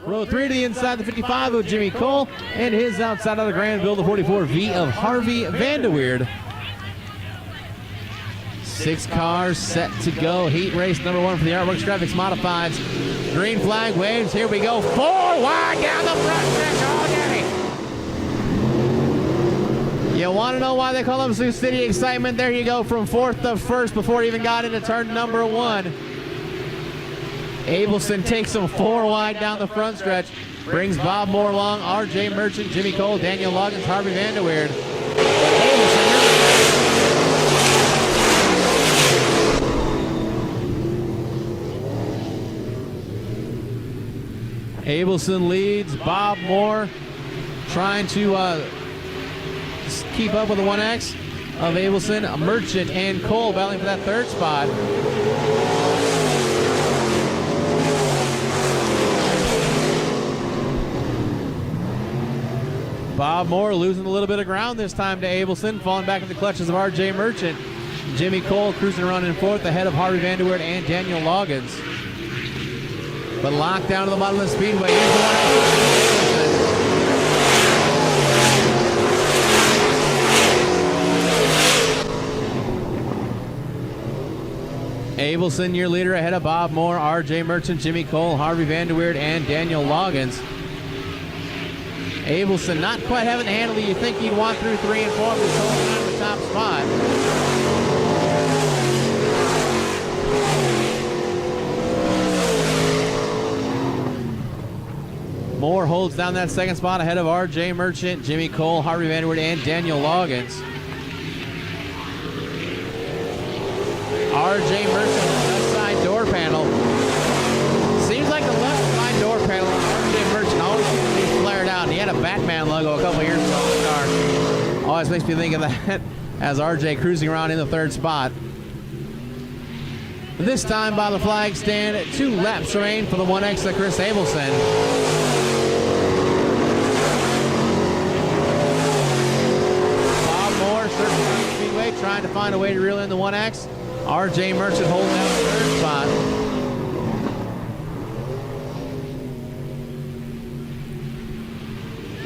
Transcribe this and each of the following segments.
Row 3 to the inside, the 55 of Jimmy Cole, and his outside of the Granville, the 44V of Harvey Vanderweerd. 6 cars set to go. Heat race number 1 for the Artworks Graphics Modifieds. Green flag waves. Here we go. 4 wide down the front stretch all day. You want to know why they call them Sioux City Excitement? There you go, from 4th to 1st before he even got into turn number 1. Abelson takes him 4 wide down the front stretch. Brings Bob Moore along. RJ Merchant, Jimmy Cole, Daniel Loggins, Harvey Vanderweerd. Abelson leads. Bob Moore trying to keep up with the 1X of Abelson. Merchant and Cole battling for that 3rd spot. Bob Moore losing a little bit of ground this time to Abelson, falling back in the clutches of RJ Merchant. Jimmy Cole cruising around in 4th ahead of Harvey Vanderweerd and Daniel Loggins. But locked down to the bottom of the speedway. Here's the 1X. Abelson, your leader, ahead of Bob Moore, RJ Merchant, Jimmy Cole, Harvey Vanderweerd, and Daniel Loggins. Abelson not quite having the handle that you think he'd want through 3 and 4, but he's holding on to the top spot. Moore holds down that 2nd spot ahead of RJ Merchant, Jimmy Cole, Harvey Vanderweerd, and Daniel Loggins. RJ Merchant, left side door panel. Seems like the left side door panel on RJ Merchant always seems to be flared out. And he had a Batman logo a couple years ago on the car. Always makes me think of that as RJ cruising around in the 3rd spot. This time by the flag stand, 2 laps remain for the 1X of Chris Abelson. Bob Moore searching on the speedway, trying to find a way to reel in the 1X. RJ Merchant holding down the 3rd spot.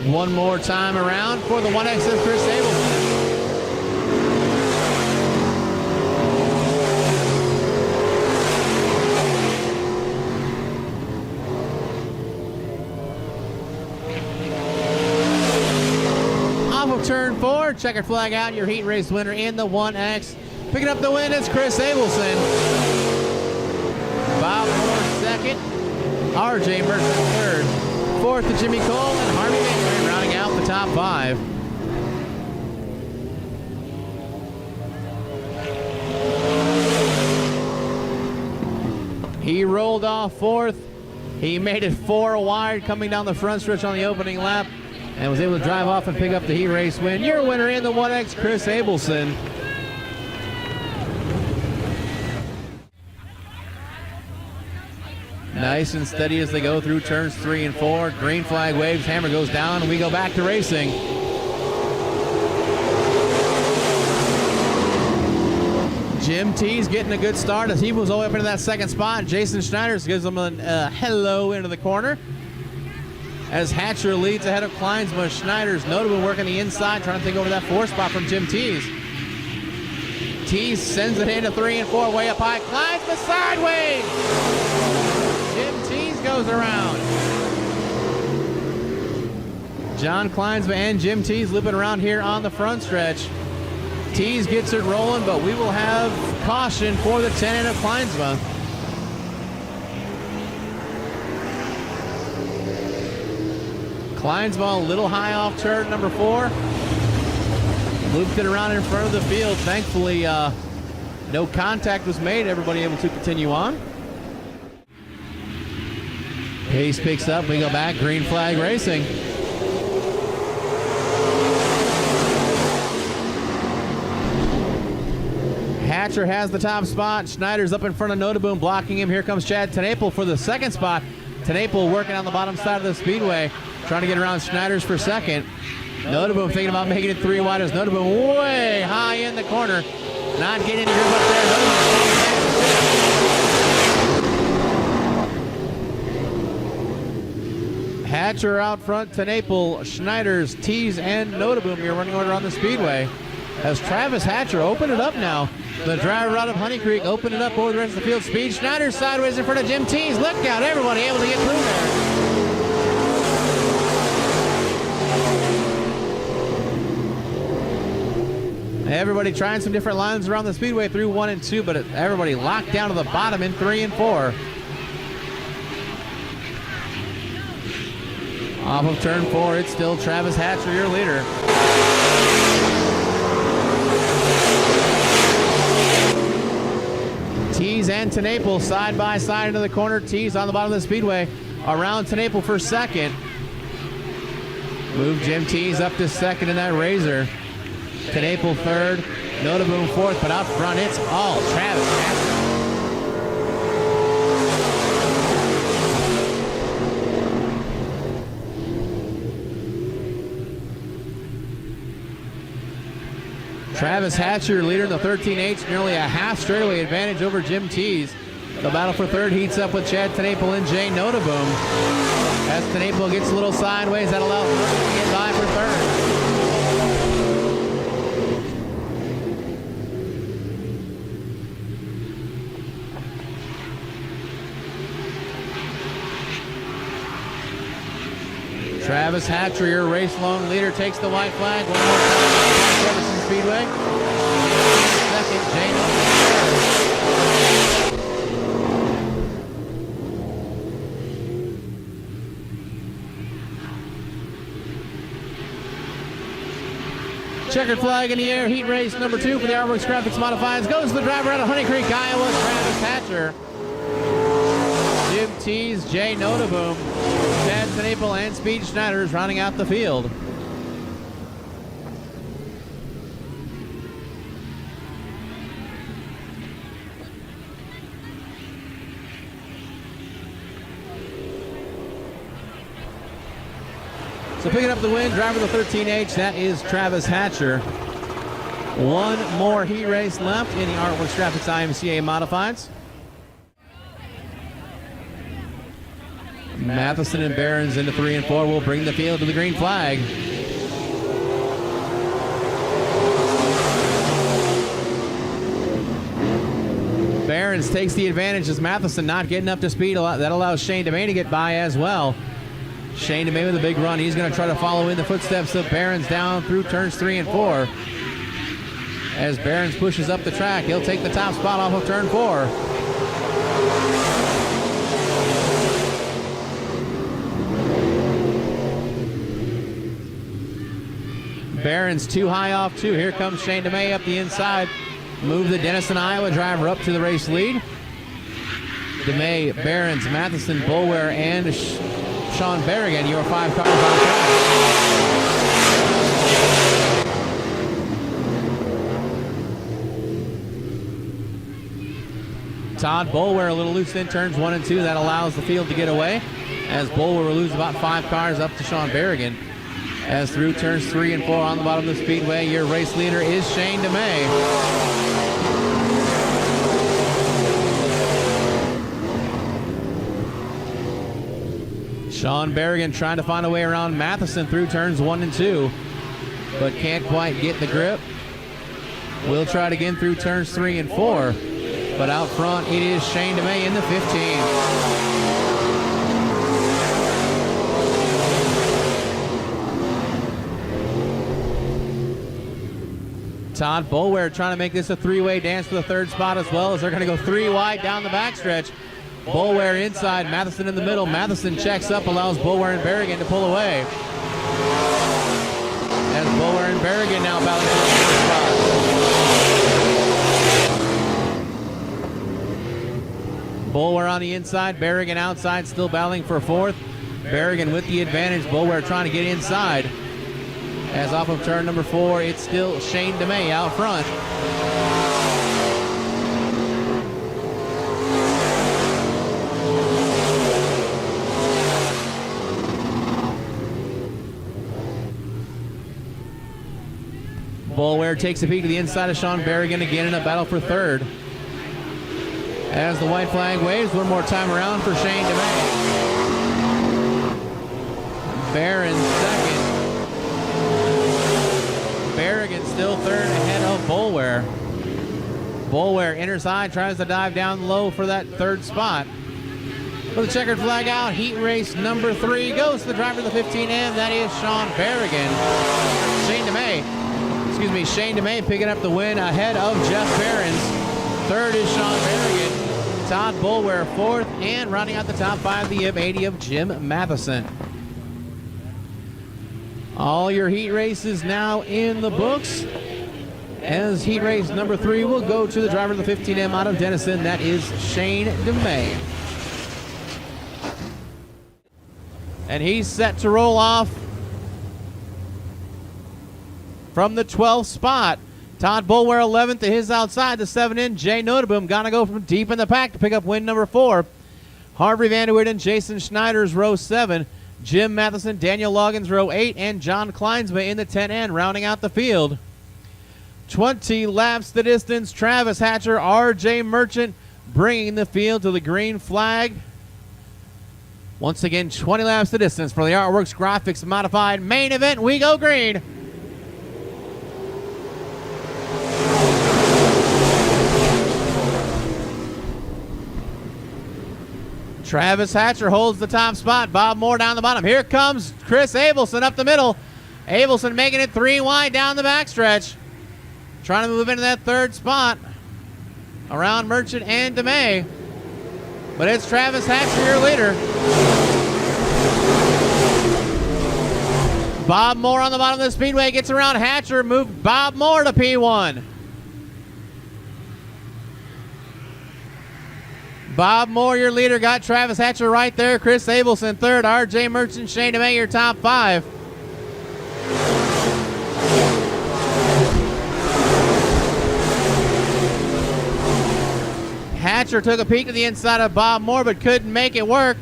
One more time around for the 1X of Chris Abelson. Off of turn 4, checkered flag out, your heat race winner in the 1X. Picking up the win is Chris Abelson. Bob Moore 2nd, RJ Merchant 3rd. 4th to Jimmy Cole and Harvey Vanderweerd rounding out the top 5. He rolled off 4th. He made it 4 wide coming down the front stretch on the opening lap and was able to drive off and pick up the heat race win. Your winner in the 1X, Chris Abelson. Nice and steady as they go through turns 3 and 4. Green flag waves, hammer goes down, and we go back to racing. Jim T's getting a good start as he moves all the way up into that 2nd spot. Jason Schneider gives him a hello into the corner. As Hatcher leads ahead of Kleinsma, Schneider's notably working the inside, trying to take over that 4th spot from Jim T's. T's sends it into 3 and 4, way up high. Kleinsma sideways! Goes around. John Kleinsma and Jim Tees looping around here on the front stretch. Tees gets it rolling, but we will have caution for the 10 of Kleinsma. Kleinsma a little high off turn number 4. Looped it around in front of the field. Thankfully, no contact was made. Everybody able to continue on. Pace picks up, we go back, green flag racing. Hatcher has the top spot. Schneider's up in front of Notaboom, blocking him. Here comes Chad Tenaple for the 2nd spot. Tenaple working on the bottom side of the speedway, trying to get around Schneider's for 2nd. Notaboom thinking about making it 3 wide as Notaboom way high in the corner. Not getting a grip up there. Hatcher out front to Naples, Schneiders, Tees, and Notaboom. Your running order on the speedway. As Travis Hatcher opened it up now. The driver out of Honey Creek opened it up over the rest of the field. Speed Schneiders sideways in front of Jim Tees. Look out, everybody able to get through there. Everybody trying some different lines around the speedway through 1 and 2, but everybody locked down to the bottom in 3 and 4. Off of turn 4, it's still Travis Hatcher, your leader. Tees and Tenaple side by side into the corner. Tees on the bottom of the speedway. Around Tenaple for second. Move Jim Tees up to second in that Razor. Tenaple third. Notaboom fourth, but out front it's all Travis Hatcher. Travis Hatcher, leader in the 13H, nearly a half straightaway advantage over Jim Tees. The battle for third heats up with Chad Tenaple and Jay Notaboom. As Tenaple gets a little sideways, that allows him to get by for third. Travis Hatcher, your race-long leader, takes the white flag one more time. Jefferson Speedway. Second, Jay Checkered flag in the air. Heat race number 2 for the Artworks Graphics Modifieds. Goes the driver out of Honey Creek, Iowa, Travis Hatcher. Jim Tees, Jay Notaboom, Chad Tenaple, and Speed Schneiders rounding out the field. So picking up the win, driver of the 13H, that is Travis Hatcher. One more heat race left in the Artworks Graphics IMCA Modifieds. Matheson and Barons into 3 and 4 will bring the field to the green flag. Barons takes the advantage as Matheson not getting up to speed. That allows Shane DeMay to get by as well. Shane DeMay with a big run. He's going to try to follow in the footsteps of Barons down through turns 3 and 4. As Barons pushes up the track, he'll take the top spot off of turn 4. Barons too high off 2. Here comes Shane DeMay up the inside. Move the Denison, Iowa driver up to the race lead. DeMay, Barons, Matheson, Boulware, and Sean Berrigan, your 5 cars on track. Todd Boulware a little loose in turns 1 and 2. That allows the field to get away. As Boulware will lose about 5 cars up to Sean Berrigan. As through turns 3 and 4 on the bottom of the speedway, your race leader is Shane DeMay. Sean Berrigan trying to find a way around Matheson through turns 1 and 2, but can't quite get the grip. We'll try it again through turns 3 and 4, but out front it is Shane DeMay in the 15. Todd Boulware trying to make this a 3-way dance for the 3rd spot as well, as they're going to go 3 wide down the backstretch. Boulware inside, Matheson in the middle. Matheson checks up, allows Boulware and Berrigan to pull away. As Boulware and Berrigan now battling for the 4th spot. Boulware on the inside, Berrigan outside, still battling for 4th. Berrigan with the advantage, Boulware trying to get inside. As off of turn number 4, it's still Shane DeMay out front. Boulware takes a peek to the inside of Sean Berrigan again in a battle for 3rd. As the white flag waves, one more time around for Shane DeMay. Barron second. Berrigan still third ahead of Boulware. Boulware inner side tries to dive down low for that third spot. With the checkered flag out, heat race number 3 goes to the driver of the 15M. That is Sean Berrigan. Shane DeMay picking up the win ahead of Jeff Behrens. Third is Sean Berrigan. Todd Boulware fourth, and rounding out the top 5, the M80 of Jim Matheson. All your heat races now in the books. As heat race number 3 will go to the driver of the 15M out of Denison. That is Shane DeMay. And he's set to roll off from the 12th spot. Todd Boulware 11th to his outside. The 7 in. Jay Noteboom gonna go from deep in the pack to pick up win number 4. Harvey Vanderweerd and Jason Schneider's row 7. Jim Matheson, Daniel Loggins row 8, and John Kleinsma in the 10N rounding out the field. 20 laps the distance. Travis Hatcher, R.J. Merchant bringing the field to the green flag. Once again, 20 laps the distance for the Artworks Graphics Modified main event. We go green. Travis Hatcher holds the top spot. Bob Moore down the bottom. Here comes Chris Abelson up the middle. Abelson making it 3 wide down the backstretch. Trying to move into that third spot around Merchant and DeMay. But it's Travis Hatcher, your leader. Bob Moore on the bottom of the speedway gets around Hatcher. Moved Bob Moore to P1. Bob Moore, your leader, got Travis Hatcher right there. Chris Abelson third. R.J. Merchant, Shane DeMay, your top 5. Hatcher took a peek to the inside of Bob Moore, but couldn't make it work.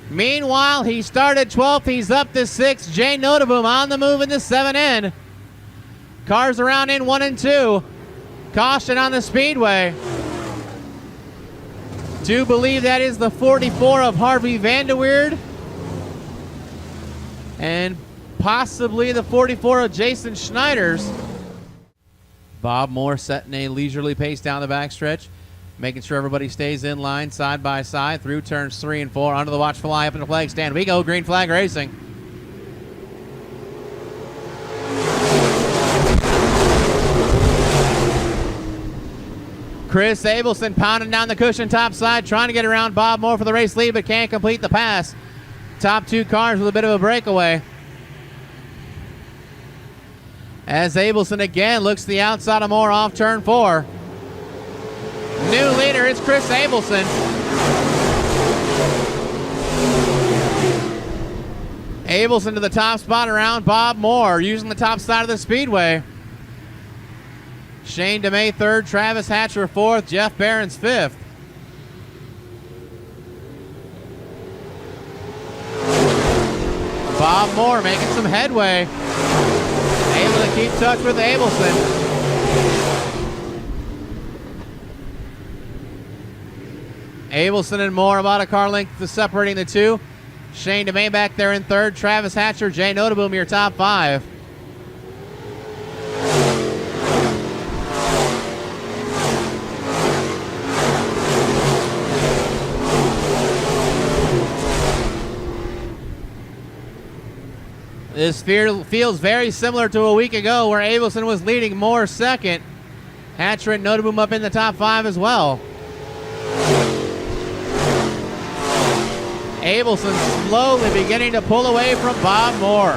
Meanwhile, he started 12th. He's up to 6th. Jay Noteboom on the move in the 7N. Cars around in 1 and 2. Caution on the speedway. Do believe that is the 44 of Harvey Vanderweerd. And possibly the 44 of Jason Schneider's. Bob Moore setting a leisurely pace down the backstretch, making sure everybody stays in line side by side through turns 3 and 4. Under the watchful eye up in the flag stand. We go green flag racing. Chris Abelson pounding down the cushion top side, trying to get around Bob Moore for the race lead, but can't complete the pass. Top 2 cars with a bit of a breakaway. As Abelson again looks to the outside of Moore off turn 4. New leader is Chris Abelson. Abelson to the top spot around Bob Moore, using the top side of the speedway. Shane DeMay third, Travis Hatcher fourth, Jeff Behrens fifth. Bob Moore making some headway. Able to keep touch with Abelson. Abelson and Moore about a car length separating the two. Shane DeMay back there in third, Travis Hatcher, Jay Noteboom, your top 5. This feels very similar to a week ago where Abelson was leading, Moore second. Hatcher and Noteboom up in the top 5 as well. Abelson slowly beginning to pull away from Bob Moore.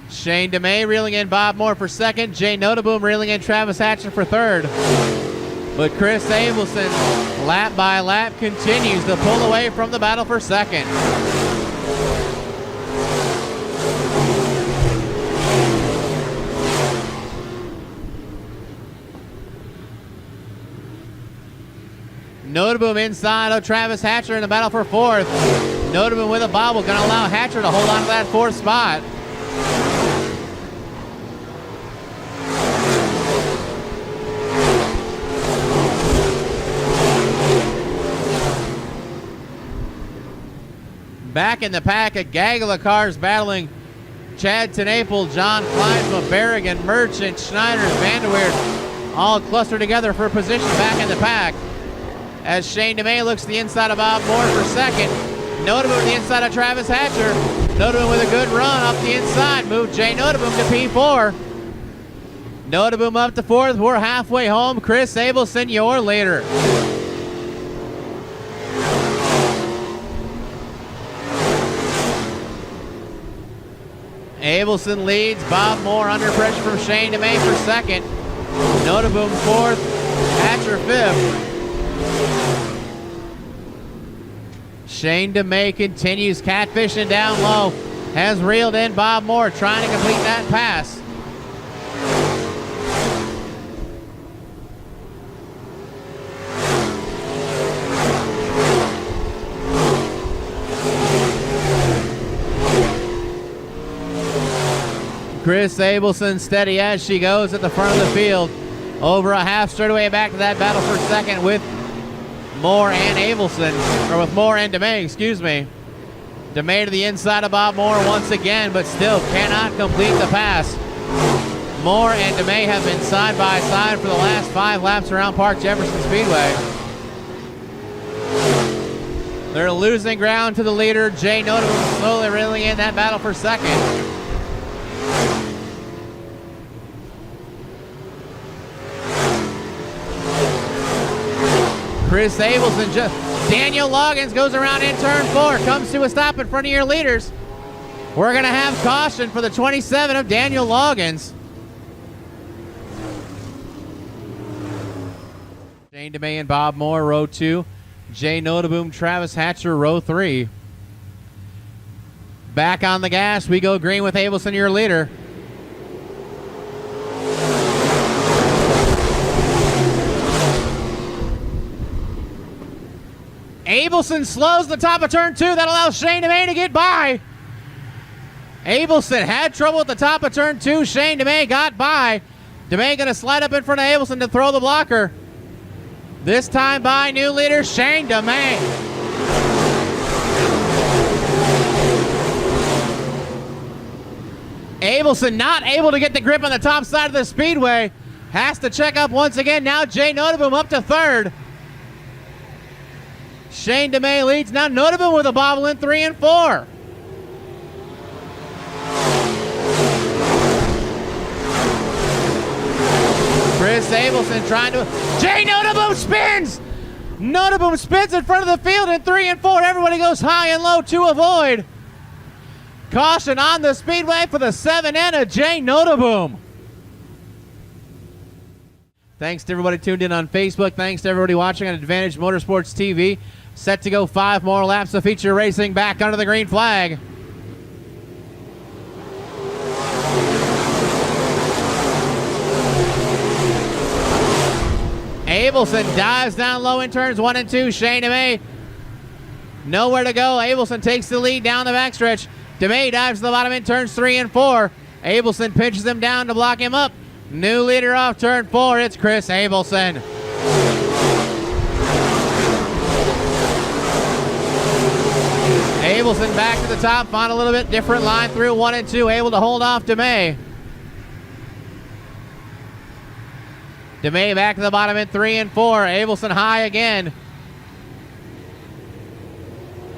Shane DeMay reeling in Bob Moore for second. Jay Noteboom reeling in Travis Hatcher for third. But Chris Abelson, lap by lap, continues to pull away from the battle for second. Noteboom inside of Travis Hatcher in the battle for fourth. Noteboom with a bobble, going to allow Hatcher to hold on to that 4th spot. Back in the pack, a gaggle of cars battling Chad Tenaple, John Kleinsma, Berrigan, Merchant, Schneider, Vanderweerd, all clustered together for position back in the pack. As Shane DeMay looks to the inside of Bob Moore for second. Noteboom to the inside of Travis Hatcher. Noteboom with a good run up the inside. Moved Jay Noteboom to P4. Noteboom up to fourth. We're halfway home. Chris Abelson, your leader. Abelson leads. Bob Moore under pressure from Shane DeMay for second. Noteboom fourth. Hatcher fifth. Shane DeMay continues catfishing down low. Has reeled in Bob Moore trying to complete that pass. Chris Abelson steady as she goes at the front of the field. Over a half straightaway back to that battle for second with Moore and Abelson, or with Moore and DeMay, excuse me. DeMay to the inside of Bob Moore once again, but still cannot complete the pass. Moore and DeMay have been side by side for the last 5 laps around Park Jefferson Speedway. They're losing ground to the leader. Jay Noteboom slowly reeling in that battle for second. Chris Abelson Daniel Loggins goes around in turn 4, comes to a stop in front of your leaders. We're going to have caution for the 27 of Daniel Loggins. Shane DeMay and Bob Moore, row 2. Jay Noteboom, Travis Hatcher, row 3. Back on the gas, we go green with Abelson, your leader. Abelson slows the top of turn 2. That allows Shane DeMay to get by. Abelson had trouble at the top of turn 2. Shane DeMay got by. DeMay going to slide up in front of Abelson to throw the blocker. This time by new leader Shane DeMay. Abelson not able to get the grip on the top side of the speedway. Has to check up once again. Now Jay Noteboom up to third. Shane DeMay leads. Now Noteboom with a bobble in 3 and 4. Chris Abelson trying to... Jay Noteboom spins! Noteboom spins in front of the field in 3 and 4. Everybody goes high and low to avoid. Caution on the speedway for the 7N of Jay Noteboom. Thanks to everybody tuned in on Facebook. Thanks to everybody watching on Advantage Motorsports TV. Set to go 5 more laps of feature racing back under the green flag. Abelson dives down low in turns 1 and 2. Shane DeMay nowhere to go. Abelson takes the lead down the backstretch. DeMay dives to the bottom in turns 3 and 4. Abelson pinches him down to block him up. New leader off turn 4. It's Chris Abelson. Abelson back to the top, found a little bit different line through 1 and 2, able to hold off DeMay. DeMay back to the bottom in 3 and 4. Abelson high again.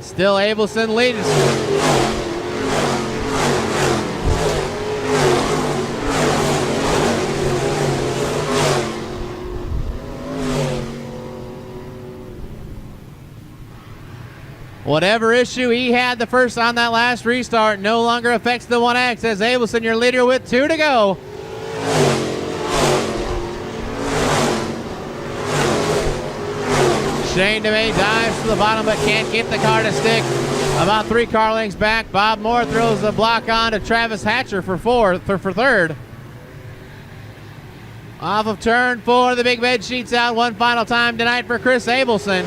Still Abelson leads. Whatever issue he had the first on that last restart no longer affects the 1X as Abelson, your leader, with 2 to go. Shane DeMay dives to the bottom but can't get the car to stick. About 3 car lengths back. Bob Moore throws the block on to Travis Hatcher for third. Off of turn 4, the big bed sheets out one final time tonight for Chris Abelson.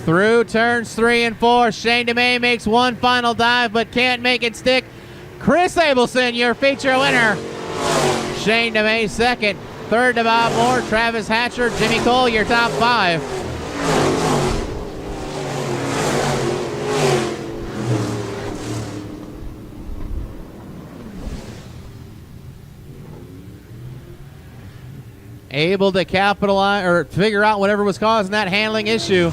Through 2, turns 3 and 4. Shane DeMay makes one final dive, but can't make it stick. Chris Abelson, your feature winner. Shane DeMay second. Third to Bob Moore, Travis Hatcher, Jimmy Cole, your top 5. Able to capitalize or figure out whatever was causing that handling issue.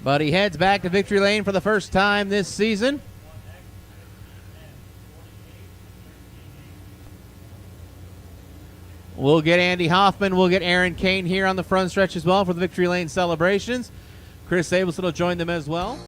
But he heads back to victory lane for the first time this season. We'll get Andy Hoffman. We'll get Aaron Kane here on the front stretch as well for the victory lane celebrations. Chris Abelson will join them as well.